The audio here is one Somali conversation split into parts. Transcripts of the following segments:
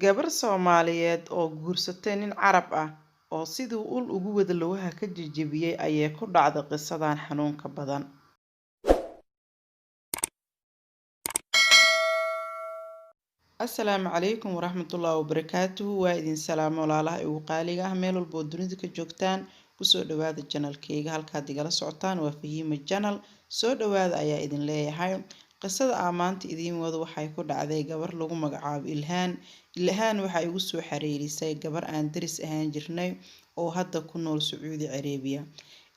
Gabar Soomaaliyeed oo guursatay nin Carab ah oo sidii ul ugu wada lugaha ka jajabiyay ayay ku dhacday qisadan xanuunka badan. Assalaamu calaykum waraxmatullaahi wabarakaatuhu. Waa idin salaamo walaalaha igu qaaliga ah meel walba oo dunida ka joogtaan. Kusoo dhawaada channelkayga halkaad igala socotaan waa Fahiima Channel. Soo dhawaada ayaa idin leeyahay. Qisada aan maanta idiin wado waxay ku dhacday gabar lagu magacaabo Ilhaan. Ilhaan waxay igu soo xariirisay gabar aan daris ahaan jirnay oo hadda ku nool Sacuudi Carabiya.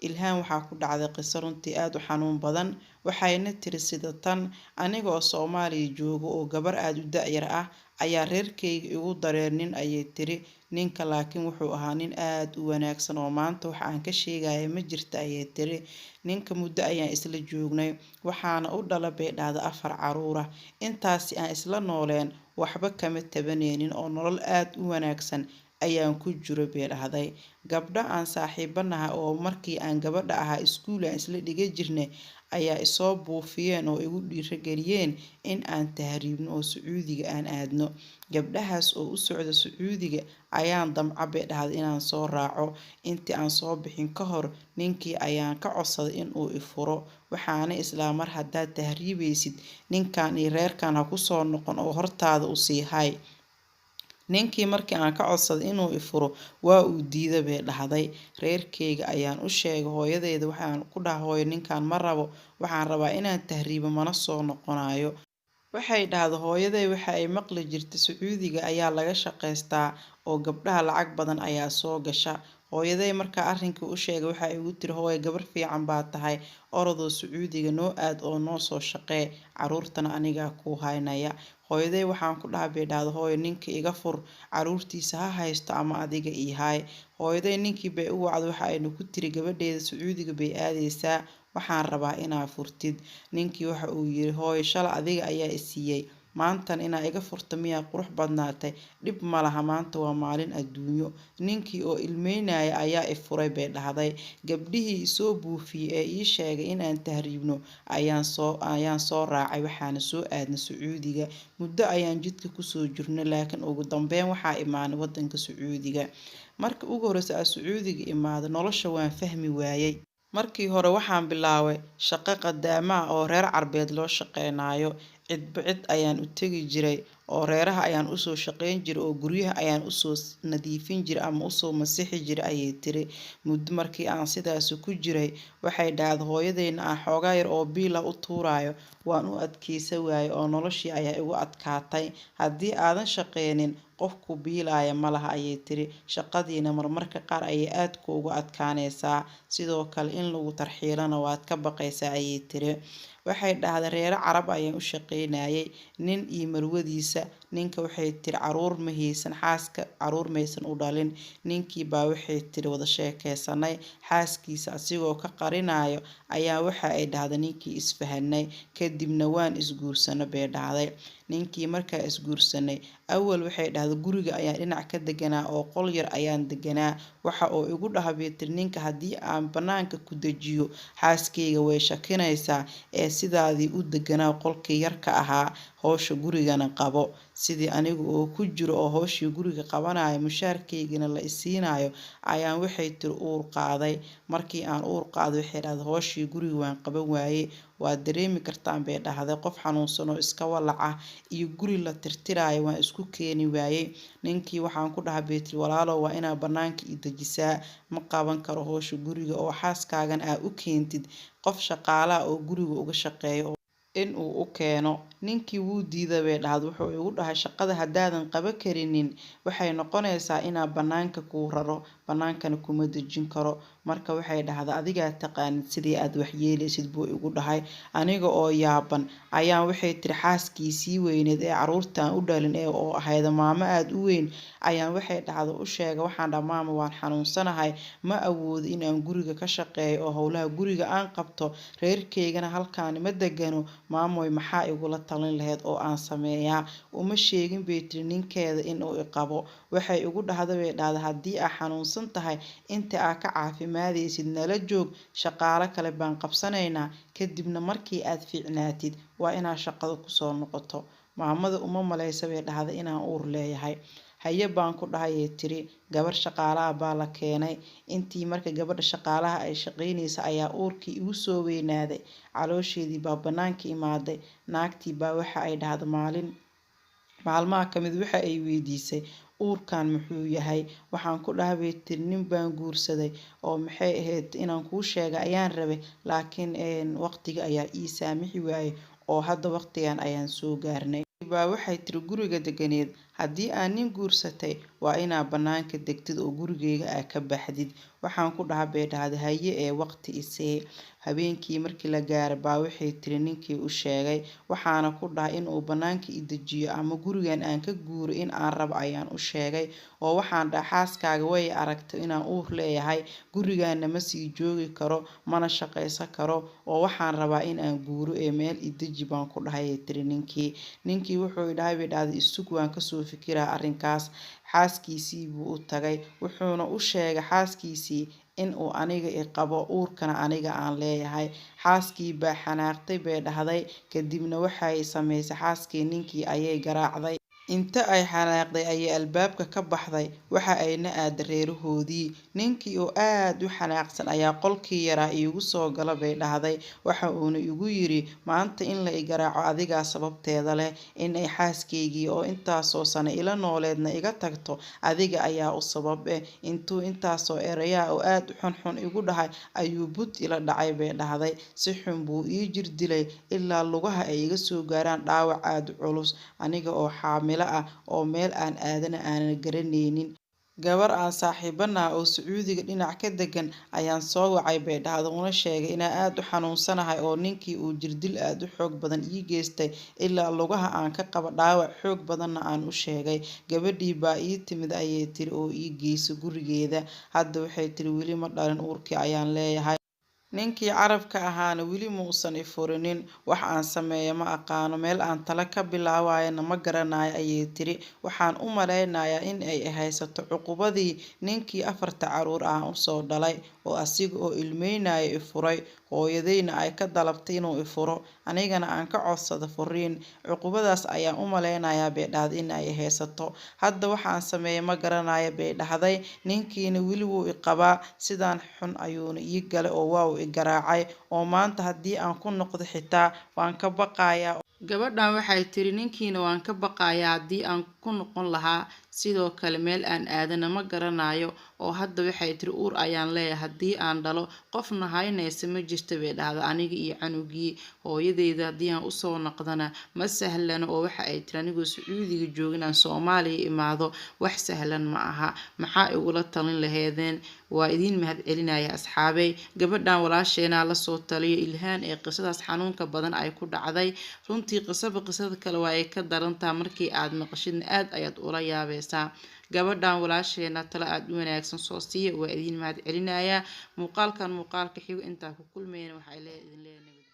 Ilhaan waxaa ku dhacday qiso runtii aad u xanuun badan, waxayna tiri sida tan: anigoo Soomaaliya jooga oo gabar aad u da'yar ah ayaa reerkayga igu dareen nin, ayay tiri. Ninka laakiin wuxuu ahaa nin aad u wanaagsan oo maanta wax aan ka sheegaya ma jirta, ayay tiri. Ninka muddo ayaan isla joognay, waxaana u dhalay bay dhahday 4 caruur ah. Intaasi aan isla nooleen waxba kama tabaneynin oo nolol aad u wanaagsan ayaan ku jiro bay dhahday. Gabdha aan saaxiibanahay oo markii aan gabadha ahaa iskuul aan isla dhiga jirnay ayaa isoo buufiyeen oo igu dhiirigeliyeen in aan tahriibno oo Sacuudiga aan aadno. Gabdhahaas oo u socda Sacuudiga ayaan damca bay dhahday inaan soo raaco. Intii aan soo bixin ka hor ninkii ayaan ka codsaday in uu i furo, waxaana isla mar haddaad tahriibaysid ninkan iyo reerkan ha ku soo noqon oo hortaada u sii hay. Ninkii markii aan ka codsaday inuu i furo waa uu diiday bay dhahday. Reerkayga ayaan u sheegay hooyadeeda, waxaan ku dhahay hooyo ninkan ma rabo, waxaan rabaa inaan tahriibo mana soo noqonayo. Waxay dhahday hooyaday waxa ay maqli jirtay Sacuudiga ayaa laga shaqaystaa oo gabdhaha lacag badan ayaa soo gasha. Hooyaday markaa arrinkii u sheegay waxa ay igu tiri hooyo gabar fiican baa tahay, orodoo Sacuudiga noo aad oo noo soo shaqee, caruurtana anigaa kuu haynaya. Hooyaday waxaan ku dhahay bay dhahday hooyo ninka iga fur, caruurtiisa ha haysto ama adiga ii hay. Hooyaday ninkii bay u wacday waxa ayna ku tiri gabadheeda Sacuudiga bay aadaysaa, waxaan rabaa inaa furtid. Ninkii waxa uu yiri hooyo shalay adiga ayaa i siiyay, maantan inaa iga furto miyaa qurux badnaatay, dhib ma laha maanta waa maalin adduunyo. Ninkii oo ilmeynaya ayaa i furay bay dhahday. Gabdhihii soo buufiyay ee ii sheegay in aan tahriibno ayaan soo raacay, waxaana soo aadnay Sacuudiga. Muddo ayaan jidka kusoo jirnay laakiin ugu dambeyn waxaa imaanay wadanka Sacuudiga. Markii ugu horreysay aan Sacuudiga imaaday nolosha waan fahmi waayay. Markii hore waxaan bilaabay shaqo qadaama ah oo reer Carbeed loo shaqeynayo. Cidba cid ayaan u tagi jiray oo reeraha ayaan u soo shaqeyn jiray oo guryaha ayaan u soo nadiifin jiray ama u soo masixi jiray, ayay tiri. Muddo markii aan sidaas ku jiray waxay dhahday hooyadeyna aan xoogaa yar oo biil ah u tuurayo waan u adkeysan waayay oo noloshii ayaa igu adkaatay. Haddii aadan shaqeynin qofku biilaya ma laha, ayay tiri. Shaqadiina marmarka qaar ayay aad kuugu adkaanaysaa, sidoo kale in lagu tarxiilana waad ka baqaysaa, ayay tiri. Waxay dhahday reero Carab ayaan u shaqeynayay, nin iyo marwadiisa. Ninka waxay tiri caruur ma haysan, xaaska caruur maysan u dhalin. Ninkii baa waxay tiri wada sheekeysanay, xaaskiisa asigoo ka qarinayo ayaa waxa ay dhahday ninkii isfahanay, kadibna waan isguursanay bay dhahday. Ninkii markaa isguursanay awal waxay dhahday guriga ayaan dhinac ka deganaa oo qol yar ayaan deganaa. Waxa uu igu dhahay bay tiri ninka haddii aan banaanka ku dejiyo xaaskayga way shakinaysaa, ee sidaadii u deganaa qolkii yarka ahaa, howsha gurigana qabo. Sidii anigu oo ku jiro oo howshii guriga qabanayo mushaarkaygana la isiinayo ayaan waxay tiri uur qaaday. Markii aan uur qaaday waxay dhahday howshii guriga waan qaban waayay. Waa dareemi kartaan bay dhahday qof xanuunsan oo iska walac ah iyo guri la tirtirayo waan isku keeni waayay. Ninkii waxaan ku dhahay bay tiri walaalow waa inaa banaanka i dejisaa, ma qaban karo howsha guriga oo xaaskaagan aa u keentid qof shaqaalaha oo guriga uga shaqeeyo in uu u keeno. Ninkii wuu diiday bay dhahday, wuxuu igu dhahay shaqada haddaadan qaban karinin waxay noqonaysaa inaa banaanka kuu raro, banaankana kuma dejin karo. Marka waxay dhahday adigaa taqaanid sidii aad wax yeelaysid buu igu dhahay. Aniga oo yaaban ayaan waxay tiri xaaskiisii weyneed ee caruurtaan u dhalin ee oo ahayd maamo aad u weyn ayaan waxay dhahday u sheegay, waxaan dhahay maama waan xanuunsanahay, ma awoodo inaan guriga ka shaqeeyo oo howlaha guriga aan qabto, reerkaygana halkaan ma degano, maamoy maxaa igula talin lahayd oo aan sameeyaa. Uma sheegin bay tiri ninkeeda in uu i qabo. Waxay igu dhahday bay dhahday haddii aa xanuunsan tahay inta aa ka caafimaadaysid nala joog, shaqaale kale baan qabsanaynaa, kadibna markii aad fiicnaatid waa inaa shaqada kusoo noqoto. maamada uma maleysa bay dhahday inaan uur leeyahay. Haye baan ku dhahayay tiri, gabar shaqaalaha baa la keenay. Intii marka gabadha shaqaalaha ay shaqaynaysa ayaa uurkii igu soo weynaaday, caloosheedii baa bannaanka imaaday. Naagtii baa waxa ay dhahday maalmaha ka mid waxa ay weydiisay, uurkan muxuu yahay? Waxaan ku dhahay bay tiri, nin baan guursaday oo maxay ahayd inaan kuu sheega ayaan rabay, laakiin waqtiga ayaa ii saamixi waayay oo hadda waqtigan ayaan soo gaarnay. Baa waxay tiri guriga deganeed, haddii aan nin guursatay waa inaa bannaanka degtid oo gurigeyga aa ka baxdid. Waxaan ku dhahay bay dhahday haye ee waqti isee. Habeenkii markii la gaaray baa waxay tiri ninkii u sheegay, waxaana ku dhahay inuu bannaanka i dejiyo ama gurigan aan ka guuro in aan rabo ayaan u sheegay, oo waxaan dhahay xaaskaaga way aragtay inaan uur leeyahay, gurigaana ma sii joogi karo mana shaqaysan karo, oo waxaan rabaa in aan guuro ee meel i deji baan ku dhahay tiri ninkii wuxuu dhahay bay dhahday isug waan kasoo fikiraa arrinkaas. Xaaskiisii buu u tagay, wuxuuna u sheegay xaaskiisii in uu aniga i qabo uurkana aniga aan leeyahay. Xaaskii baa xanaaqtay bay dhahday, kadibna waxay samaysay xaaskii ninkii ayay garaacday. Inta ay xanaaqday ayay albaabka ka baxday, waxa ayna aaday reerahoodii. Ninkii oo aad u xanaaqsan ayaa qolkii yaraa iigu soo gala bay dhahday, waxa uuna igu yiri maanta in la i garaaco adigaa sababteeda leh, in ay xaaskaygii oo intaasoo sano ila nooleedna iga tagto adiga ayaa u sabab intuu intaasoo erayaa oo aad u xunxun igu dhahay ayuu bud ila dhacay bay dhahday. Si xun buu ii jir dilay ilaa lugaha ay iga soo gaaraan dhaawac aad u culus, aniga oo xaamilo ah oo meel aan aadana aanan garanaynin. Gabar aan saaxiibanahay oo Sacuudiga dhinac ka degan ayaan soo wacay bay dhahday una sheegay inaan aad u xanuunsanahay oo ninkii uu jirdil aad u xoog badan ii geystay ilaa lugaha aan ka qabo dhaawac xoog badanna aan u sheegay. Gabadhii baa ii timid ayay tiri oo ii geysay gurigeeda. Hadda waxay tiri weli ma dhalin, uurkii ayaan leeyahay. Ninkii carabka ahaana weli muusan i furinin, wax aan sameeyo ma aqaano, meel aan tala ka bilaawayana ma garanayo ayay tiri. Waxaan u maleynayaa in ay haysato cuqubadii ninkii 4 caruur ah u soo dhalay oo asiga oo ilmeynaya i furay, hooyadayna ay ka dalabtay inuu i furo, anigana aan ka codsado furiin. Cuqubadaas ayaan u maleynayaa bay dhahday in ay haysato. Hadda waxaan sameeyo ma garanayo bay dhahday, ninkiina weli wuu i qabaa, sidaan xun ayuuna ii galay oo waa uu i garaacay, oo maanta haddii aan ku noqdo xitaa waan ka baqayaa. Gabadhan waxay tiri ninkiina waan ka baqayaa haddii aan ku noqon lahaa, sidoo kale meel aan aadana ma garanayo, oo hadda waxay tiri uur ayaan leeyahay, haddii aan dhalo qofna haynaysa ma jirto bay dhahday aniga iyo canugii. Hooyadeyda haddii aan usoo noqdana ma sahlana, oo waxa ay tiri anigoo Sacuudiga joogin aan Soomaaliya imaado wax sahlan ma aha, maxaa igula talin laheedeen? Waa idin mahad celinaya asxaabay. Gabadhan walaasheena la soo taliyo Ilhaan ee qisadaas xanuunka badan ay ku dhacday. Runtii qisada kale waa ay ka darantaa, markii aad maqashidna aad ayaad ula yaabaysaa. Gabadhan walaasheena tala aad u wanaagsan soo siiya, waa idin mahad celinaya. Muuqaalka xigo intaa ku kulmayna waxay idin leeyahay